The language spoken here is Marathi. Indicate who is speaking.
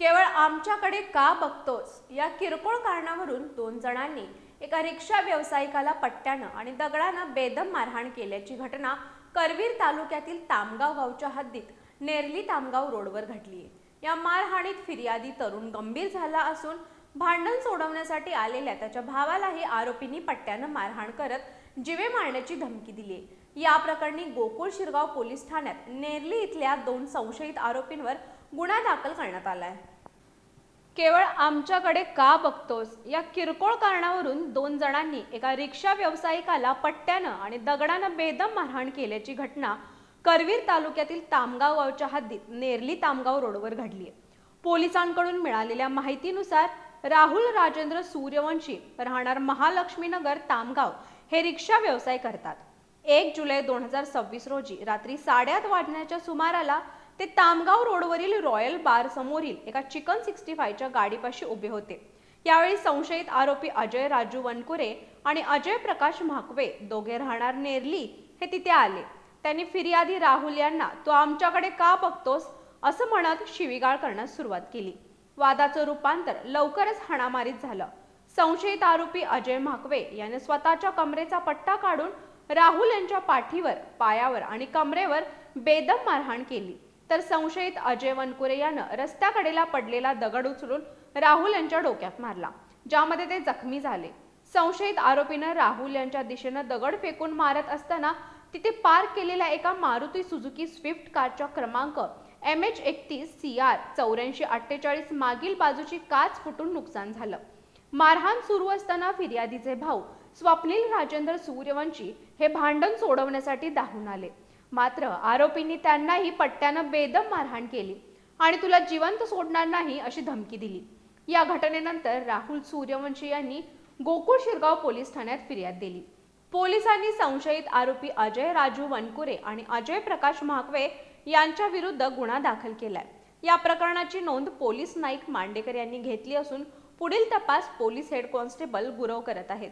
Speaker 1: केवळ आमच्याकडे का बघतोस या किरकोळ कारणावरून 2 जणांनी एका रिक्षा व्यावसायिकाला पट्ट्यानं आणि दगडानं बेदम मारहाण केल्याची घटना करवीर तालुक्यातील तामगाव गावच्या हद्दीत नेरली तामगाव रोडवर घडली आहे। या मारहाणीत फिर्यादी तरुण गंभीर झाला असून भांडण सोडवण्यासाठी आलेल्या त्याच्या भावालाही आरोपींनी पट्ट्यानं मारहाण करत जीवे मारण्याची धमकी दिली आहे। या प्रकरणी गोकुळ शिरगाव पोलीस ठाण्यात नेरली इथल्या 2 संशयित आरोपींवर गुन्हा दाखल करण्यात आला आहे। केवळ आमच्याकडे का बघतोस या किरकोळ कारणावरून 2 जणांनी एका रिक्षा व्यावसायिकाला पट्ट्यानं आणि दगडानं बेदम मारहाण केल्याची घटना करवीर तालुक्यातील तामगाव गावच्या हद्दीत नेरली तामगाव रोडवर घडली आहे। पोलिसांकडून मिळालेल्या माहितीनुसार राहुल राजेंद्र सूर्यवंशी राहणार महालक्ष्मीनगर तामगाव हे रिक्षा व्यवसाय करतात। 1 जुलै 2026 रोजी रात्री 8:30 वाजण्याच्या सुमाराला ते तामगाव रोडवरील रॉयल बार समोरील एका चिकन 65च्या गाडीपाशी उभे होते। यावेळी संशयित आरोपी अजय राजू वनकुरे आणि अजय प्रकाश म्हाकवे दोघे राहणार नेरली हे तिथे आले। त्यांनी फिर्यादी राहुल यांना "तू आमच्याकडे का बघतोस" असं म्हणत शिवीगाळ करण्यास सुरुवात केली। वादाचं रूपांतर लवकरच हाणामारीत झालं। संशयित आरोपी अजय म्हाकवे याने स्वतःच्या कमरेचा पट्टा काढून राहुल यांच्या पाठीवर, पायावर आणि कमरेवर बेदम मारहाण केली, तर संशयित अजय वनकुरे यानं रस्त्याकडेला पडलेला दगड उचलून राहुल यांच्या डोक्यात मारला, ज्यामध्ये ते जखमी झाले। संशयित आरोपीनं राहुल यांच्या दिशेनं दगड फेकून मारत असताना तिथे पार्क केलेल्या एका मारुती सुझुकी स्विफ्ट कारच्या क्रमांक MH31 CR 8448 मागील बाजूची काच फुटून नुकसान झालं। मारहाण सुरू असताना फिर्यादीचे भाऊ स्वप्नील राजेंद्र सूर्यवंशी हे भांडण सोडवण्यासाठी धावून आले, मात्र आरोपींनी त्यांनाही पट्ट्यानं बेदम मारहाण केली आणि "तुला जिवंत सोडणार नाही" अशी धमकी दिली। या घटनेनंतर राहुल सूर्यवंशी यांनी गोकुळ शिरगाव पोलीस ठाण्यात फिर्याद दिली। पोलिसांनी संशयित आरोपी अजय राजू वनकुरे आणि अजय प्रकाश म्हाकवे यांच्या विरुद्ध गुन्हा दाखल केलाय। या प्रकरणाची नोंद पोलीस नाईक मांडेकर यांनी घेतली असून पुढील तपास पोलीस हेड कॉन्स्टेबल गुरव करत आहेत।